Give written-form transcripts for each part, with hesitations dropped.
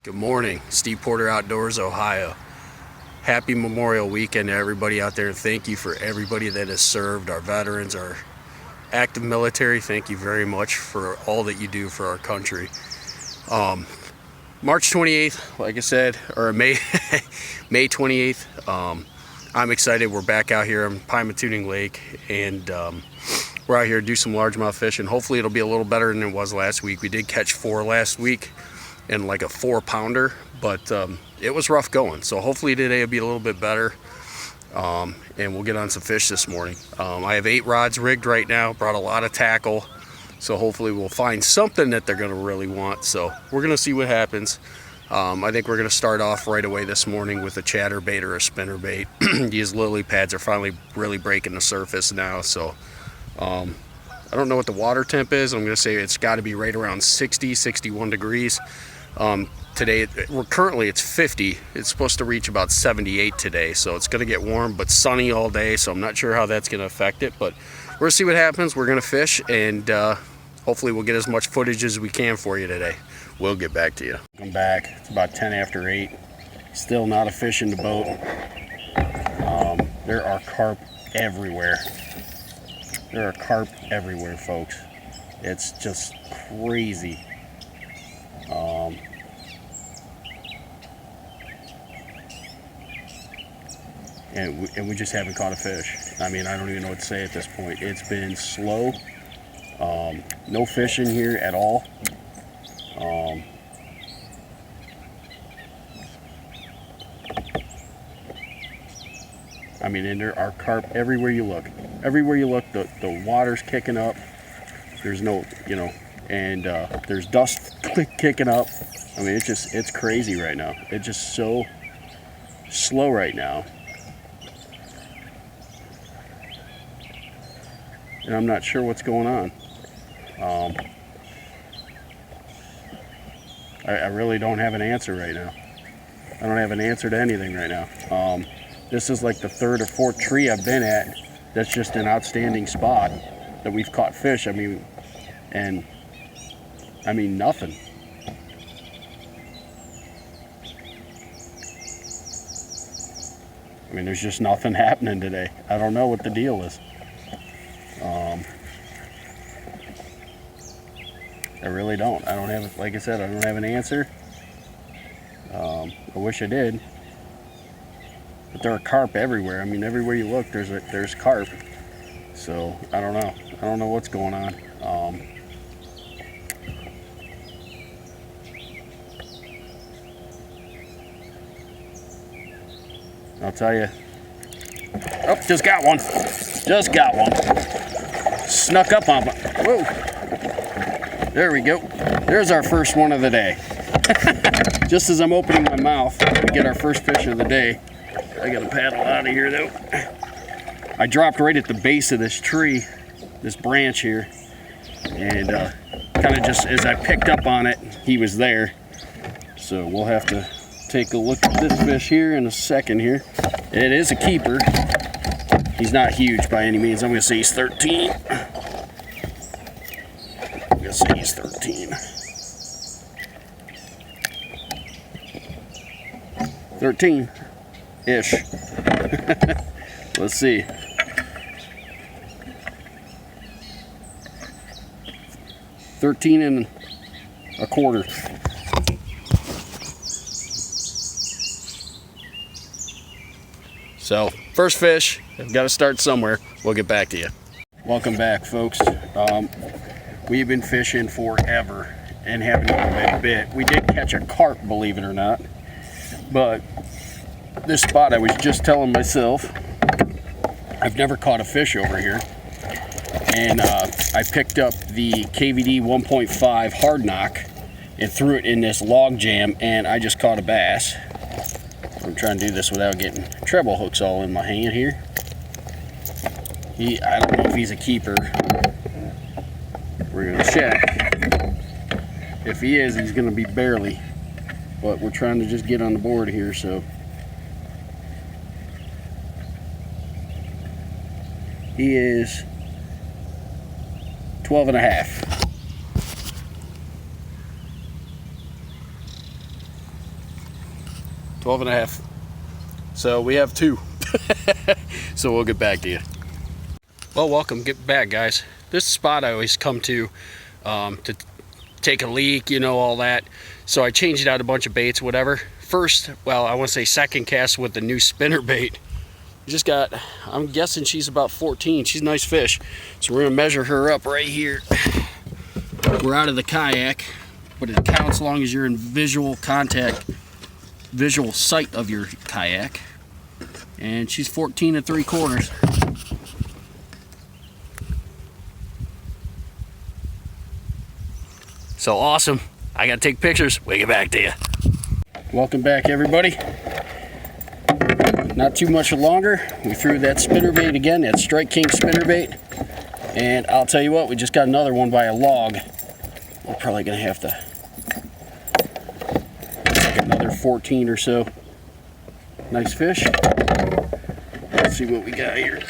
Good morning, Steve Porter Outdoors, Ohio. Happy Memorial Weekend to everybody out there. Thank you for everybody that has served, our veterans, our active military. Thank you very much for all that you do for our country. March 28th, like I said, or May 28th. I'm excited. We're back out here on Pymatuning Lake, and we're out here to do some largemouth fishing. Hopefully it'll be a little better than it was last week. We did catch 4 last week and like a 4-pounder, but it was rough going. So hopefully today will be a little bit better, and we'll get on some fish this morning. I have 8 rods rigged right now, brought a lot of tackle, so hopefully we'll find something that they're gonna really want. So we're gonna see what happens. I think we're gonna start off right away this morning with a chatterbait or a spinnerbait. These lily pads are finally really breaking the surface now, so I don't know what the water temp is. I'm gonna say it's gotta be right around 60, 61 degrees. Today, it's 50. It's supposed to reach about 78 today, so it's going to get warm but sunny all day, so I'm not sure how that's going to affect it, but we're going to see what happens. We're going to fish, and hopefully we'll get as much footage as we can for you today. We'll get back to you. Welcome back. It's about 10 after 8. Still not a fish in the boat. There are carp everywhere. There are carp everywhere, folks. It's just crazy. And we just haven't caught a fish. I mean, I don't even know what to say at this point. It's been slow. No fish in here at all. I mean, and there are carp everywhere you look. Everywhere you look, the water's kicking up. There's no, and there's dust kicking up. I mean, it's crazy right now. It's just so slow right now. And I'm not sure what's going on. I really don't have an answer right now. I don't have an answer to anything right now. This is like the 3rd or 4th tree I've been at that's just an outstanding spot that we've caught fish. I mean, nothing. I mean, there's just nothing happening today. I don't know what the deal is. I really don't. I don't have, like I said, I don't have an answer. I wish I did. But there are carp everywhere. I mean, everywhere you look, there's carp. So I don't know. I don't know what's going on. I'll tell you. Oh, just got one. Just got one. Snuck up on me. Whoa. There we go. There's our first one of the day. Just as I'm opening my mouth, we get our first fish of the day. I gotta paddle out of here though. I dropped right at the base of this tree, this branch here, and kind of just as I picked up on it, he was there. So we'll have to take a look at this fish here in a second here. It is a keeper. He's not huge by any means. I'm gonna say he's 13. I'm gonna say he's 13. 13-ish. Let's see. 13 1/4. So, first fish. I've got to start somewhere. We'll get back to you. Welcome back, folks. We've been fishing forever and haven't even been bit. We did catch a carp, believe it or not. But this spot, I was just telling myself, I've never caught a fish over here. And I picked up the KVD 1.5 hard knock and threw it in this log jam, and I just caught a bass. I'm trying to do this without getting treble hooks all in my hand here. I don't know if he's a keeper. We're gonna check. If he is, he's gonna be barely. But we're trying to just get on the board here, so. He is 12 1/2. 12 and a half. So we have 2. So we'll get back to you. Well, welcome, get back, guys. This spot I always come to take a leak, you know, all that. So I changed out a bunch of baits, whatever. First, well, I want to say second cast with the new spinner bait. Just got, I'm guessing she's about 14. She's a nice fish. So we're gonna measure her up right here. We're out of the kayak, but it counts as long as you're in visual contact, visual sight of your kayak. And she's 14 3/4. So awesome. I gotta take pictures. We'll get back to you. Welcome back, everybody. Not too much longer. We threw that spinnerbait again, that Strike King spinnerbait. And I'll tell you what, we just got another one by a log. We're probably gonna have to take another 14 or so. Nice fish. Let's see what we got here.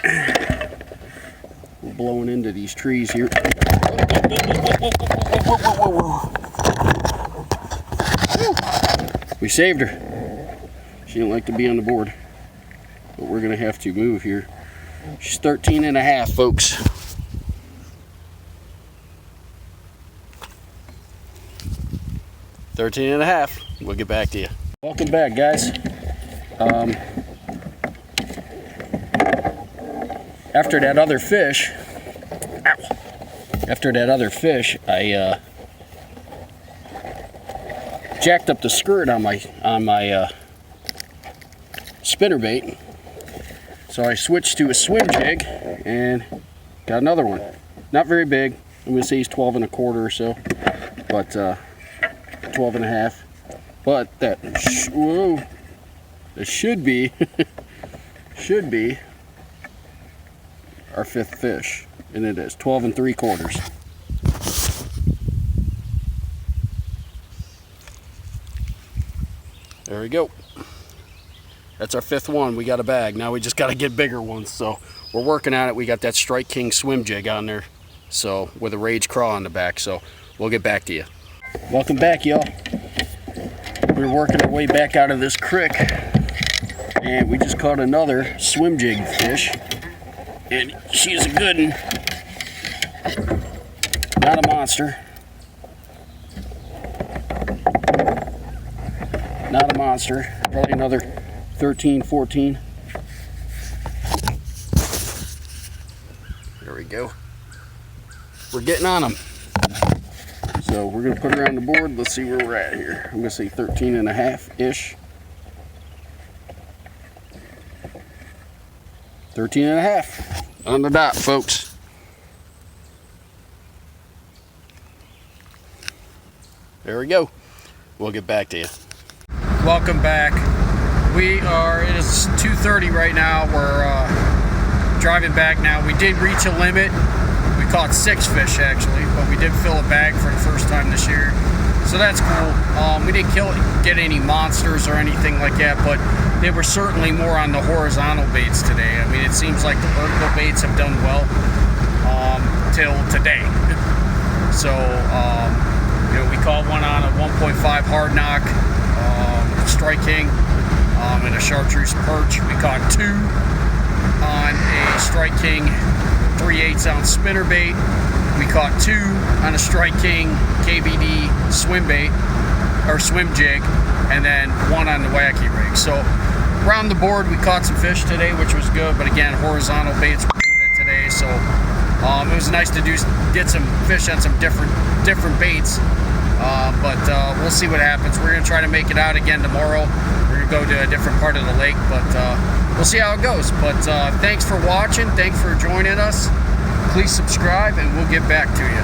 We're blowing into these trees here. We saved her. She didn't like to be on the board, but we're gonna have to move here. She's 13 and a half, folks. $13 and a half. We'll get back to you. Welcome back, guys. After that other fish, I jacked up the skirt on my spinnerbait. So I switched to a swim jig and got another one. Not very big. I'm gonna say he's 12 1/4 or so, but 12 and a half. But that should be should be our 5th fish, and it is 12 3/4. There we go. That's our 5th one. We got a bag. Now we just got to get bigger ones. So we're working on it. We got that Strike King swim jig on there, so with a Rage Craw on the back. So we'll get back to you. Welcome back, y'all. We're working our way back out of this creek, and we just caught another swim jig fish, and she's a good one. Not a monster. Not a monster. Probably another 13, 14. There we go. We're getting on them. So we're gonna put her on the board. Let's see where we're at here. I'm gonna say 13 and a half-ish. 13 and a half on the dot, folks. There we go. We'll get back to you. Welcome back. It is 2:30 right now. We're driving back now. We did reach a limit. We caught 6 fish actually, but we did fill a bag for the first time this year. So that's cool. We didn't get any monsters or anything like that, but they were certainly more on the horizontal baits today. I mean, it seems like the vertical baits have done well till today. So, we caught one on a 1.5 hard knock Strike King and a chartreuse perch. We caught 2 on a Strike King 3/8 ounce spinnerbait. We caught 2 on a Strike King KBD swim bait or swim jig, and then 1 on the wacky rig. So around the board we caught some fish today, which was good, but again, horizontal baits were doing it today. So it was nice to get some fish on some different baits. But we'll see what happens. We're gonna try to make it out again tomorrow. We're gonna go to a different part of the lake, but we'll see how it goes. But thanks for watching. Thanks for joining us. Please subscribe, and we'll get back to you.